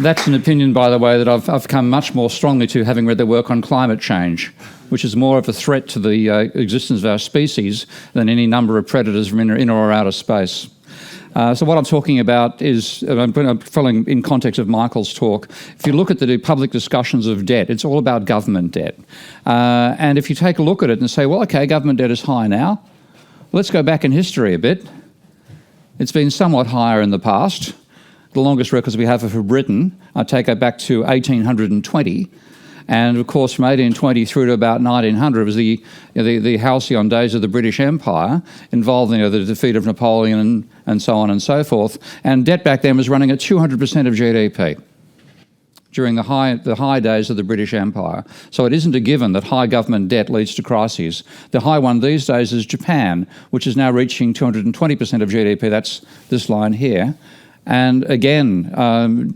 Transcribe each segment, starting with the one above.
That's an opinion, by the way, that I've come much more strongly to having read their work on climate change, which is more of a threat to the existence of our species than any number of predators from inner or outer space. So what I'm talking about is, I'm following in context of Michael's talk, if you look at the public discussions of debt, it's all about government debt. And if you take a look at it and say, well, okay, government debt is high now, let's go back in history a bit. It's been somewhat higher in the past. The longest records we have are for Britain. I take it back to 1820. And of course, from 1820 through to about 1900 was the halcyon days of the British Empire, involving the defeat of Napoleon and so on and so forth. And debt back then was running at 200% of GDP during the high days of the British Empire. So it isn't a given that high government debt leads to crises. The high one these days is Japan, which is now reaching 220% of GDP. That's this line here. And again,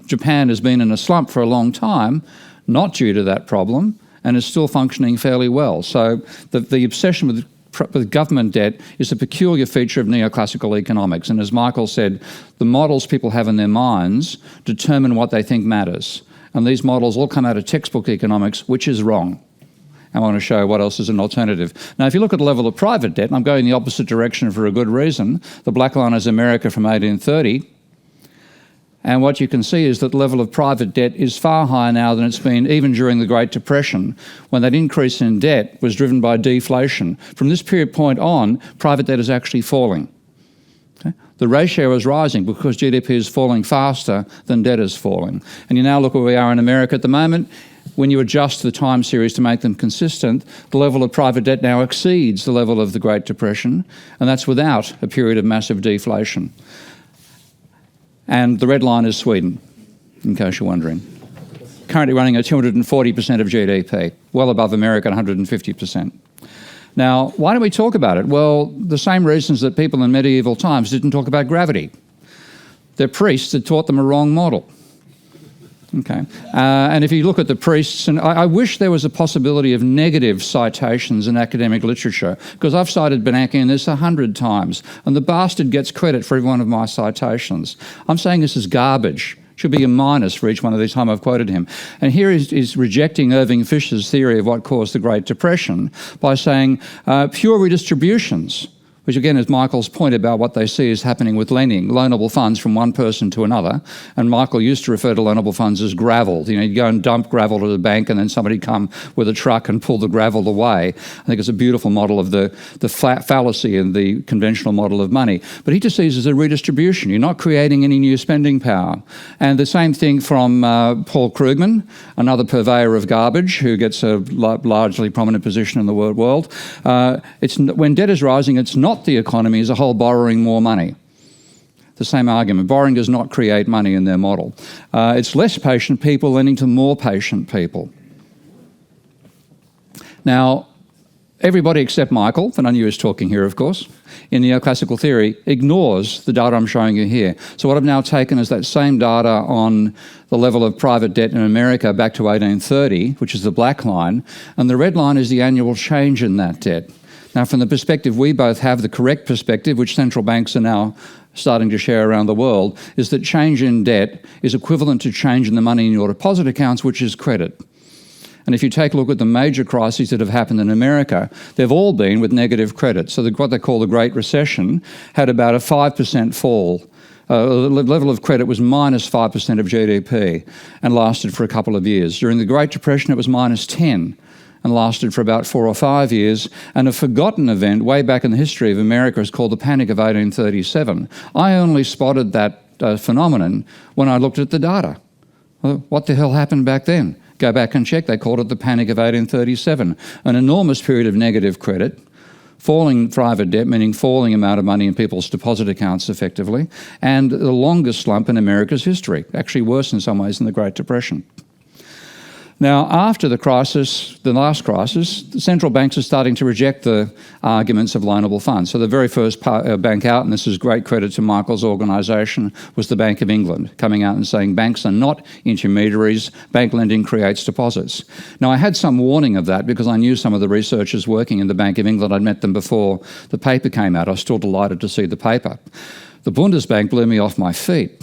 Japan has been in a slump for a long time, not due to that problem, and is still functioning fairly well. So the obsession with government debt is a peculiar feature of neoclassical economics. And as Michael said, the models people have in their minds determine what they think matters. And these models all come out of textbook economics, which is wrong. I want to show what else is an alternative. Now, if you look at the level of private debt, and I'm going the opposite direction for a good reason, the black line is America from 1830, and what you can see is that the level of private debt is far higher now than it's been even during the Great Depression, when that increase in debt was driven by deflation. From this period point on, private debt is actually falling. Okay? The ratio is rising because GDP is falling faster than debt is falling. And you now look where we are in America at the moment. When you adjust the time series to make them consistent, the level of private debt now exceeds the level of the Great Depression, and that's without a period of massive deflation. And the red line is Sweden, in case you're wondering. Currently running at 240% of GDP, well above America at 150%. Now, why don't we talk about it? Well, the same reasons that people in medieval times didn't talk about gravity. Their priests had taught them a wrong model. Okay, and if you look at the priests, and I wish there was a possibility of negative citations in academic literature, because I've cited Bernanke in this 100 times, and the bastard gets credit for every one of my citations. I'm saying this is garbage. Should be a minus for each one of these time I've quoted him. And here is rejecting Irving Fisher's theory of what caused the Great Depression by saying pure redistributions, which again is Michael's point about what they see is happening with lending, loanable funds from one person to another. And Michael used to refer to loanable funds as gravel. You know, you go and dump gravel to the bank and then somebody come with a truck and pull the gravel away. I think it's a beautiful model of the fallacy in the conventional model of money. But he just sees it as a redistribution. You're not creating any new spending power. And the same thing from Paul Krugman, another purveyor of garbage who gets a largely prominent position in the world. When debt is rising, it's not the economy as a whole borrowing more money. The same argument. Borrowing does not create money in their model. It's less patient people lending to more patient people. Now, everybody except Michael, and I knew he was talking here, of course, in neoclassical theory, ignores the data I'm showing you here. So what I've now taken is that same data on the level of private debt in America back to 1830, which is the black line, and the red line is the annual change in that debt. Now, from the perspective we both have, the correct perspective, which central banks are now starting to share around the world, is that change in debt is equivalent to change in the money in your deposit accounts, which is credit. And if you take a look at the major crises that have happened in America, they've all been with negative credit. So what they call the Great Recession had about a 5% fall. The level of credit was minus 5% of GDP and lasted for a couple of years. During the Great Depression, it was minus 10%. And lasted for about 4 or 5 years. And a forgotten event way back in the history of America is called the Panic of 1837. I only spotted that phenomenon when I looked at the data. Well, what the hell happened back then? Go back and check. They called it the Panic of 1837. An enormous period of negative credit, falling private debt, meaning falling amount of money in people's deposit accounts effectively, and the longest slump in America's history, actually worse in some ways than the Great Depression. Now, after the crisis, the last crisis, the central banks are starting to reject the arguments of loanable funds. So the very first bank out, and this is great credit to Michael's organisation, was the Bank of England, coming out and saying banks are not intermediaries, bank lending creates deposits. Now, I had some warning of that because I knew some of the researchers working in the Bank of England. I'd met them before the paper came out. I was still delighted to see the paper. The Bundesbank blew me off my feet.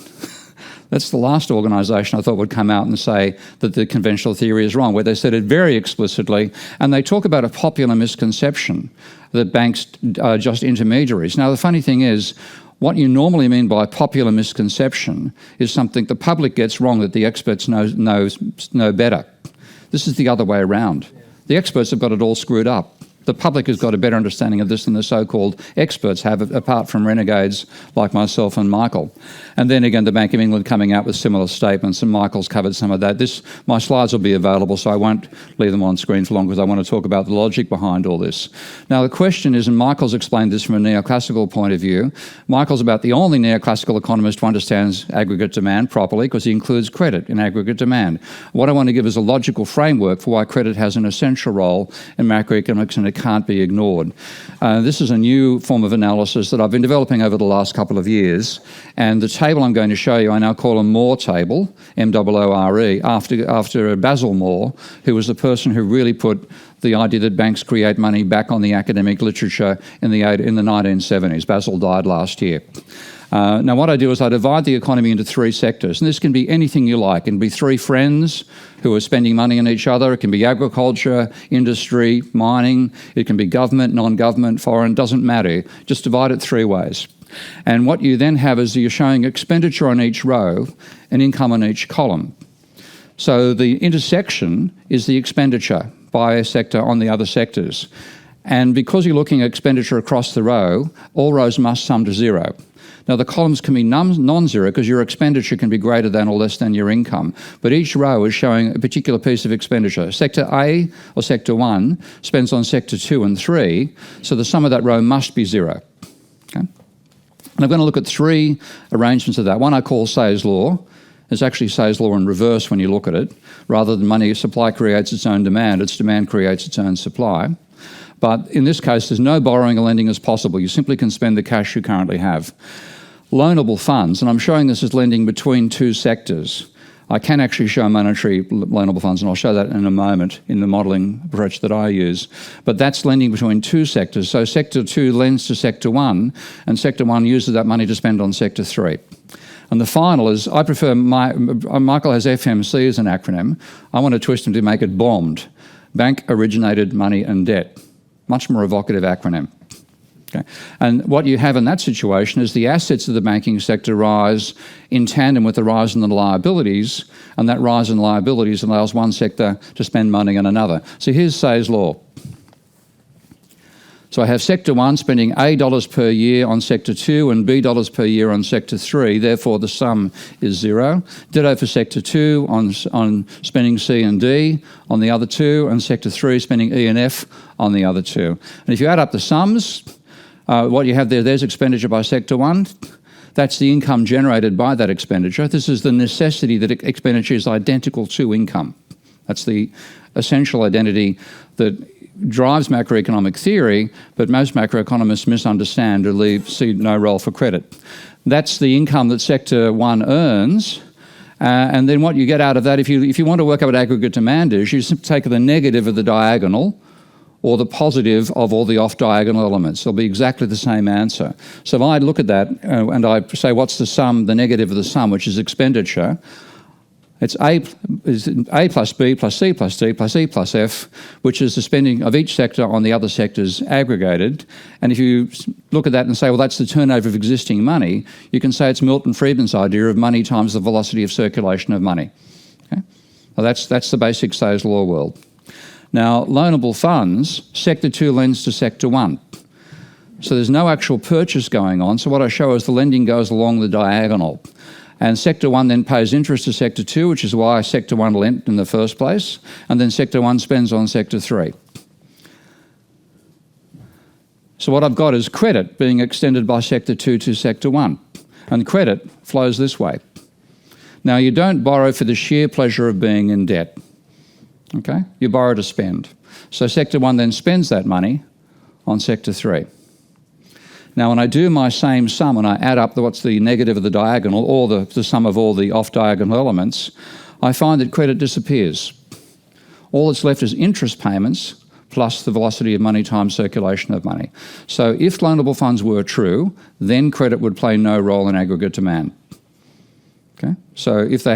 That's the last organisation I thought would come out and say that the conventional theory is wrong, where they said it very explicitly, and they talk about a popular misconception that banks are just intermediaries. Now, the funny thing is, what you normally mean by popular misconception is something the public gets wrong that the experts know better. This is the other way around. The experts have got it all screwed up. The public has got a better understanding of this than the so-called experts have, apart from renegades like myself and Michael. And then again, the Bank of England coming out with similar statements, and Michael's covered some of that. My slides will be available, so I won't leave them on screen for long because I want to talk about the logic behind all this. Now, the question is, and Michael's explained this from a neoclassical point of view, Michael's about the only neoclassical economist who understands aggregate demand properly because he includes credit in aggregate demand. What I want to give is a logical framework for why credit has an essential role in macroeconomics and it can't be ignored. This is a new form of analysis that I've been developing over the last couple of years, and the table I'm going to show you I now call a Moore table, M-O-O-R-E, after Basil Moore, who was the person who really put the idea that banks create money back on the academic literature in the 1970s. Basil died last year. Now, what I do is I divide the economy into three sectors, and this can be anything you like. It can be three friends who are spending money on each other. It can be agriculture, industry, mining. It can be government, non-government, foreign, doesn't matter. Just divide it three ways. And what you then have is you're showing expenditure on each row and income on each column. So the intersection is the expenditure by a sector on the other sectors. And because you're looking at expenditure across the row, all rows must sum to zero. Now, the columns can be non-zero because your expenditure can be greater than or less than your income, but each row is showing a particular piece of expenditure. Sector A, or Sector 1, spends on Sector 2 and 3, so the sum of that row must be zero. Okay? And I'm going to look at three arrangements of that. One I call Say's law. It's actually Say's law in reverse when you look at it. Rather than money supply creates its own demand, its demand creates its own supply. But in this case, there's no borrowing or lending as possible. You simply can spend the cash you currently have. Loanable funds, and I'm showing this as lending between two sectors. I can actually show monetary loanable funds, and I'll show that in a moment in the modelling approach that I use. But that's lending between two sectors. So Sector 2 lends to Sector 1, and Sector 1 uses that money to spend on Sector 3. And the final is, I prefer, Michael has FMC as an acronym. I want to twist him to make it BOMD, Bank Originated Money and Debt. Much more evocative acronym. Okay. And what you have in that situation is the assets of the banking sector rise in tandem with the rise in the liabilities, and that rise in liabilities allows one sector to spend money on another. So here's Say's law. So I have Sector 1 spending A dollars per year on Sector 2 and B dollars per year on Sector 3, therefore the sum is zero. Ditto for Sector 2 on spending C and D on the other two, and Sector 3 spending E and F on the other two. And if you add up the sums, what you have there's expenditure by Sector 1. That's the income generated by that expenditure. This is the necessity that expenditure is identical to income. That's the essential identity that drives macroeconomic theory, but most macroeconomists misunderstand or see no role for credit. That's the income that Sector 1 earns. And then what you get out of that, if you want to work out what aggregate demand is, you simply take the negative of the diagonal or the positive of all the off-diagonal elements. It'll be exactly the same answer. So if I look at that and I say what's the sum, the negative of the sum, which is expenditure, it's A plus B plus C plus D plus E plus F, which is the spending of each sector on the other sectors aggregated. And if you look at that and say, well, that's the turnover of existing money, you can say it's Milton Friedman's idea of money times the velocity of circulation of money. Okay? Well, that's the basic Say's law world. Now, loanable funds, Sector 2 lends to Sector 1. So there's no actual purchase going on. So what I show is the lending goes along the diagonal. And Sector 1 then pays interest to Sector 2, which is why Sector 1 lent in the first place. And then Sector 1 spends on Sector 3. So what I've got is credit being extended by Sector 2 to Sector 1. And credit flows this way. Now, you don't borrow for the sheer pleasure of being in debt. Okay? You borrow to spend. So Sector 1 then spends that money on Sector 3. Now, when I do my same sum and I add up what's the negative of the diagonal or the sum of all the off-diagonal elements, I find that credit disappears. All that's left is interest payments plus the velocity of money times circulation of money. So if loanable funds were true, then credit would play no role in aggregate demand. Okay? So if the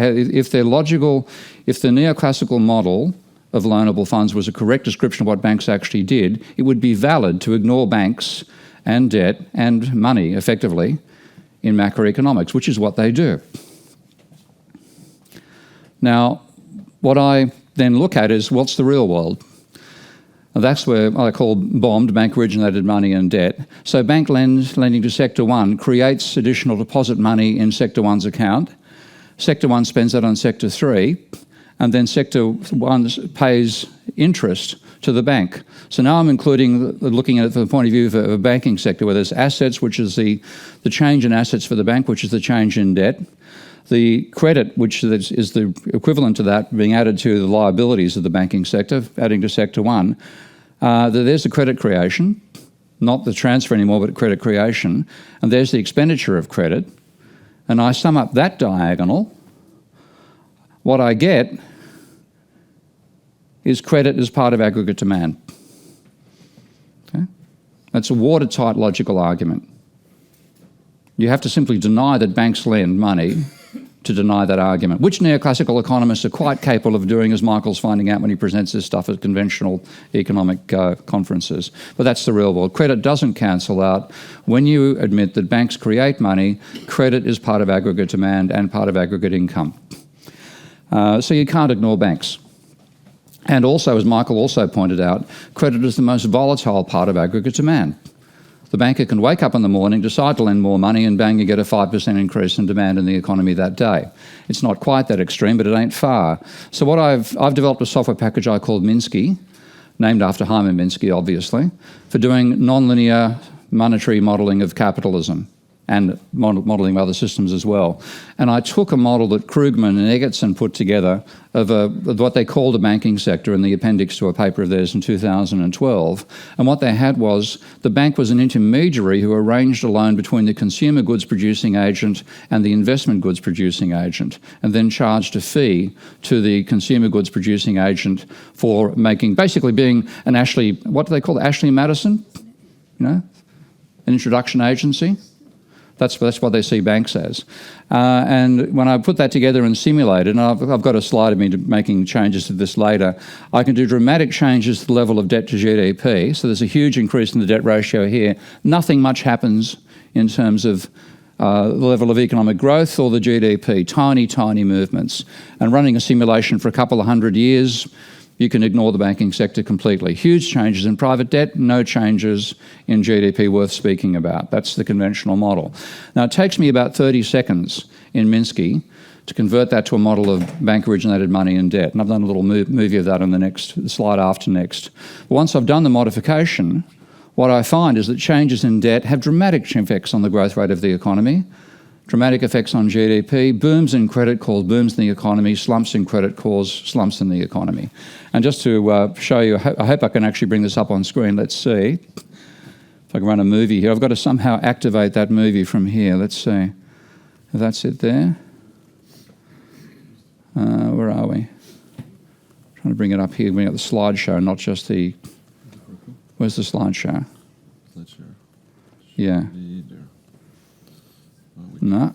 neoclassical model of loanable funds was a correct description of what banks actually did, it would be valid to ignore banks and debt and money, effectively, in macroeconomics, which is what they do. Now, what I then look at is what's the real world? And that's where I call bombed, bank-originated money and debt. So bank lending to Sector 1 creates additional deposit money in Sector 1's account. Sector 1 spends that on Sector 3, and then Sector 1 pays interest to the bank. So now I'm looking at it from the point of view of a banking sector where there's assets, which is the change in assets for the bank, which is the change in debt. The credit, which is the equivalent to that, being added to the liabilities of the banking sector, adding to Sector 1. There's the credit creation, not the transfer anymore, but credit creation. And there's the expenditure of credit. And I sum up that diagonal. What I get is credit as part of aggregate demand. Okay? That's a watertight logical argument. You have to simply deny that banks lend money to deny that argument, which neoclassical economists are quite capable of doing, as Michael's finding out when he presents this stuff at conventional economic conferences. But that's the real world. Credit doesn't cancel out. When you admit that banks create money, credit is part of aggregate demand and part of aggregate income. So you can't ignore banks. And also, as Michael also pointed out, credit is the most volatile part of aggregate demand. The banker can wake up in the morning, decide to lend more money, and bang, you get a 5% increase in demand in the economy that day. It's not quite that extreme, but it ain't far. So what I've developed a software package I called Minsky, named after Hyman Minsky, obviously, for doing nonlinear monetary modelling of capitalism and modelling of other systems as well. And I took a model that Krugman and Egerton put together of what they called a banking sector in the appendix to a paper of theirs in 2012. And what they had was the bank was an intermediary who arranged a loan between the consumer goods producing agent and the investment goods producing agent, and then charged a fee to the consumer goods producing agent for basically being an Ashley, what do they call it, Ashley Madison? You know, an introduction agency. That's what they see banks as. And when I put that together and simulate it, and I've got a slide of me making changes to this later, I can do dramatic changes to the level of debt to GDP. So there's a huge increase in the debt ratio here. Nothing much happens in terms of the level of economic growth or the GDP, tiny, tiny movements. And running a simulation for a couple of 100 years, you can ignore the banking sector completely. Huge changes in private debt, no changes in GDP worth speaking about. That's the conventional model. Now, it takes me about 30 seconds in Minsky to convert that to a model of bank-originated money and debt. And I've done a little movie of that on the slide after next. But once I've done the modification, what I find is that changes in debt have dramatic effects on the growth rate of the economy, dramatic effects on GDP, booms in credit cause booms in the economy, slumps in credit cause slumps in the economy. And just to show you, I hope I can actually bring this up on screen. Let's see if I can run a movie here. I've got to somehow activate that movie from here. Let's see if that's it there. Where are we? Trying to bring it up here, bring up the slideshow, not just the... Where's the slideshow? Slideshow. Yeah. No.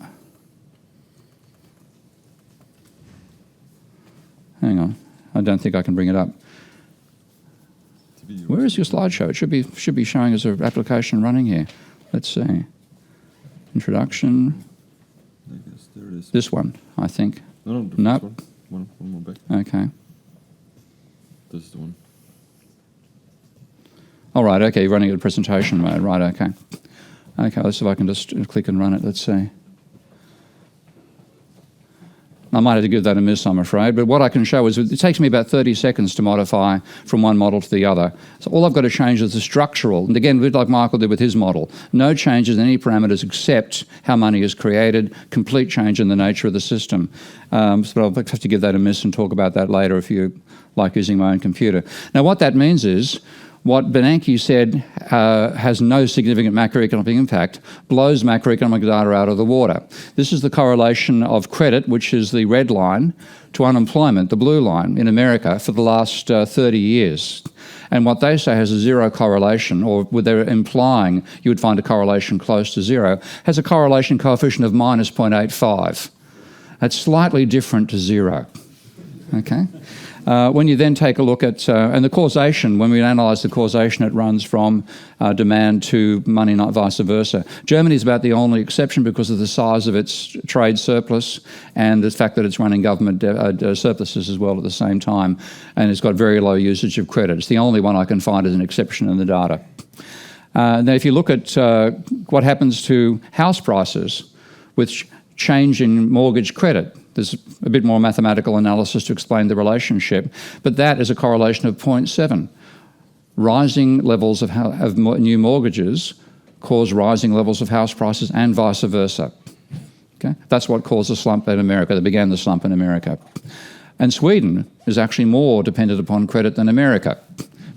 Hang on. I don't think I can bring it up. Where is your slideshow? It should be showing as an application running here. Let's see. Introduction. I guess there it is. This one, I think. No, Nope. One more back. Okay. This is the one. All right, okay, you're running it in presentation mode. Right, okay. Okay, let's see if I can just click and run it. Let's see. I might have to give that a miss, I'm afraid, but what I can show is it takes me about 30 seconds to modify from one model to the other. So all I've got to change is the structural, and again, a bit like Michael did with his model, no changes in any parameters except how money is created, complete change in the nature of the system. So I'll have to give that a miss and talk about that later if you like using my own computer. Now what that means is, what Bernanke said has no significant macroeconomic impact blows macroeconomic data out of the water. This is the correlation of credit, which is the red line, to unemployment, the blue line, in America for the last 30 years. And what they say has a zero correlation, or what they're implying you would find a correlation close to zero, has a correlation coefficient of minus 0.85. That's slightly different to zero. Okay? When you then take a look at, and the causation, when we analyse the causation, it runs from demand to money, not vice versa. Germany is about the only exception because of the size of its trade surplus and the fact that it's running government surpluses as well at the same time, and it's got very low usage of credit. It's the only one I can find as an exception in the data. Now, if you look at what happens to house prices with change in mortgage credit, there's a bit more mathematical analysis to explain the relationship, but that is a correlation of 0.7. Rising levels of new mortgages cause rising levels of house prices and vice versa. Okay? That's what caused the slump in America, that began the slump in America. And Sweden is actually more dependent upon credit than America.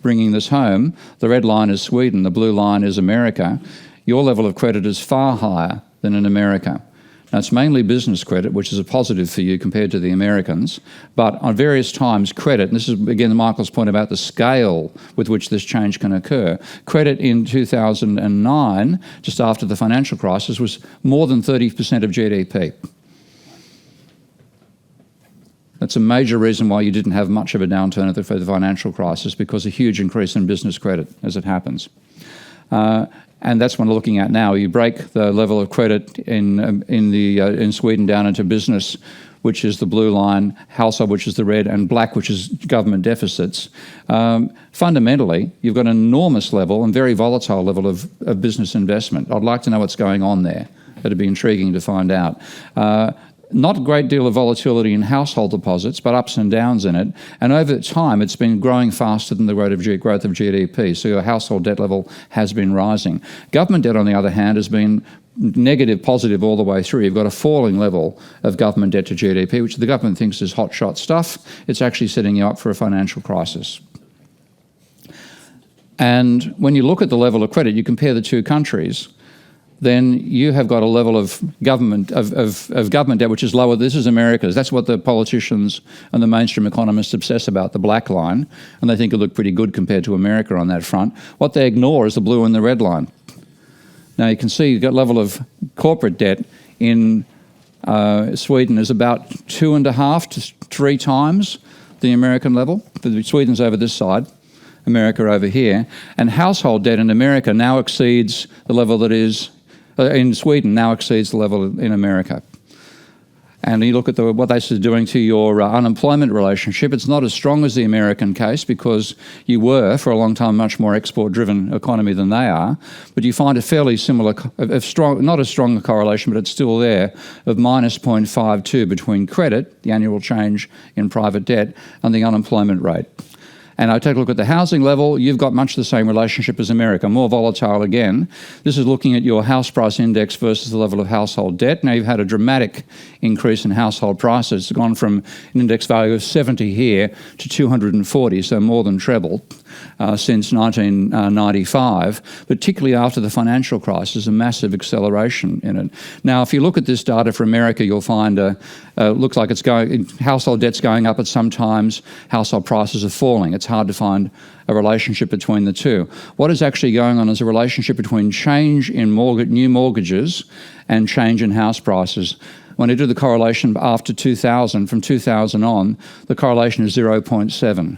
Bringing this home, the red line is Sweden, the blue line is America. Your level of credit is far higher than in America. Now, it's mainly business credit, which is a positive for you compared to the Americans, but on various times credit, and this is again Michael's point about the scale with which this change can occur, credit in 2009, just after the financial crisis, was more than 30% of GDP. That's a major reason why you didn't have much of a downturn for the financial crisis, because a huge increase in business credit as it happens. And that's what we're looking at now. You break the level of credit in Sweden down into business, which is the blue line, household, which is the red, and black, which is government deficits. Fundamentally, you've got an enormous level and very volatile level of business investment. I'd like to know what's going on there. It'd be intriguing to find out. Not a great deal of volatility in household deposits, but ups and downs in it. And over time, it's been growing faster than the rate of growth of GDP. So your household debt level has been rising. Government debt, on the other hand, has been negative, positive all the way through. You've got a falling level of government debt to GDP, which the government thinks is hotshot stuff. It's actually setting you up for a financial crisis. And when you look at the level of credit, you compare the two countries, then you have got a level of government debt which is lower. This is America's. That's what the politicians and the mainstream economists obsess about, the black line, and they think it look pretty good compared to America on that front. What they ignore is the blue and the red line. Now you can see you've got level of corporate debt in Sweden is about 2.5 to 3 times the American level. Sweden's over this side, America over here, and household debt in America now exceeds the level that is in Sweden now exceeds the level in America. And you look at what this is doing to your unemployment relationship. It's not as strong as the American case because you were, for a long time, much more export-driven economy than they are. But you find a fairly similar, not as strong a correlation, but it's still there, of minus 0.52 between credit, the annual change in private debt, and the unemployment rate. And I take a look at the housing level, you've got much the same relationship as America, more volatile again. This is looking at your house price index versus the level of household debt. Now you've had a dramatic increase in household prices. It's gone from an index value of 70 here to 240, so more than treble since 1995, particularly after the financial crisis, a massive acceleration in it. Now, if you look at this data for America, you'll find looks like it's going, household debt's going up at some times, household prices are falling. It's hard to find a relationship between the two. What is actually going on is a relationship between change in new mortgages and change in house prices. When I do the correlation after 2000, from 2000 on, the correlation is 0.7,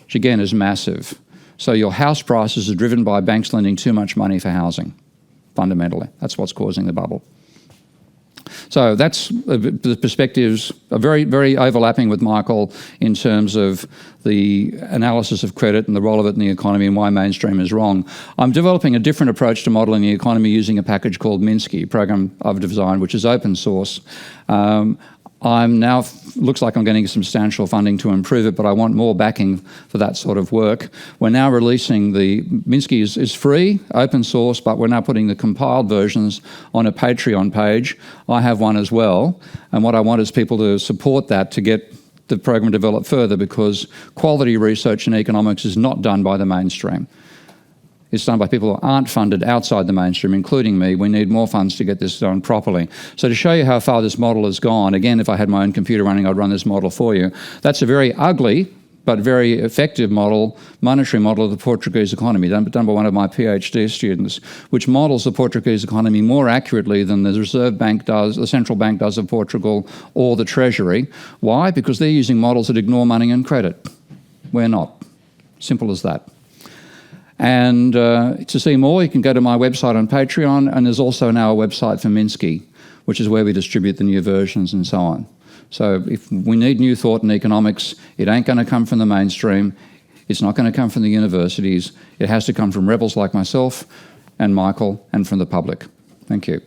which again is massive. So your house prices are driven by banks lending too much money for housing, fundamentally. That's what's causing the bubble. So that's the perspectives are very, very overlapping with Michael in terms of the analysis of credit and the role of it in the economy and why mainstream is wrong. I'm developing a different approach to modelling the economy using a package called Minsky, a program I've designed, which is open source. I'm now, looks like I'm getting substantial funding to improve it, but I want more backing for that sort of work. We're now releasing Minsky is free, open source, but we're now putting the compiled versions on a Patreon page. I have one as well, and what I want is people to support that to get the program developed further, because quality research in economics is not done by the mainstream. It's done by people who aren't funded outside the mainstream, including me. We need more funds to get this done properly. So to show you how far this model has gone, again, if I had my own computer running, I'd run this model for you. That's a very ugly but very effective model, monetary model of the Portuguese economy, done by one of my PhD students, which models the Portuguese economy more accurately than the Reserve Bank does, the Central Bank does of Portugal, or the Treasury. Why? Because they're using models that ignore money and credit. We're not. Simple as that. And to see more, you can go to my website on Patreon, and there's also now a website for Minsky, which is where we distribute the new versions and so on. So if we need new thought in economics, it ain't going to come from the mainstream. It's not going to come from the universities. It has to come from rebels like myself and Michael and from the public. Thank you.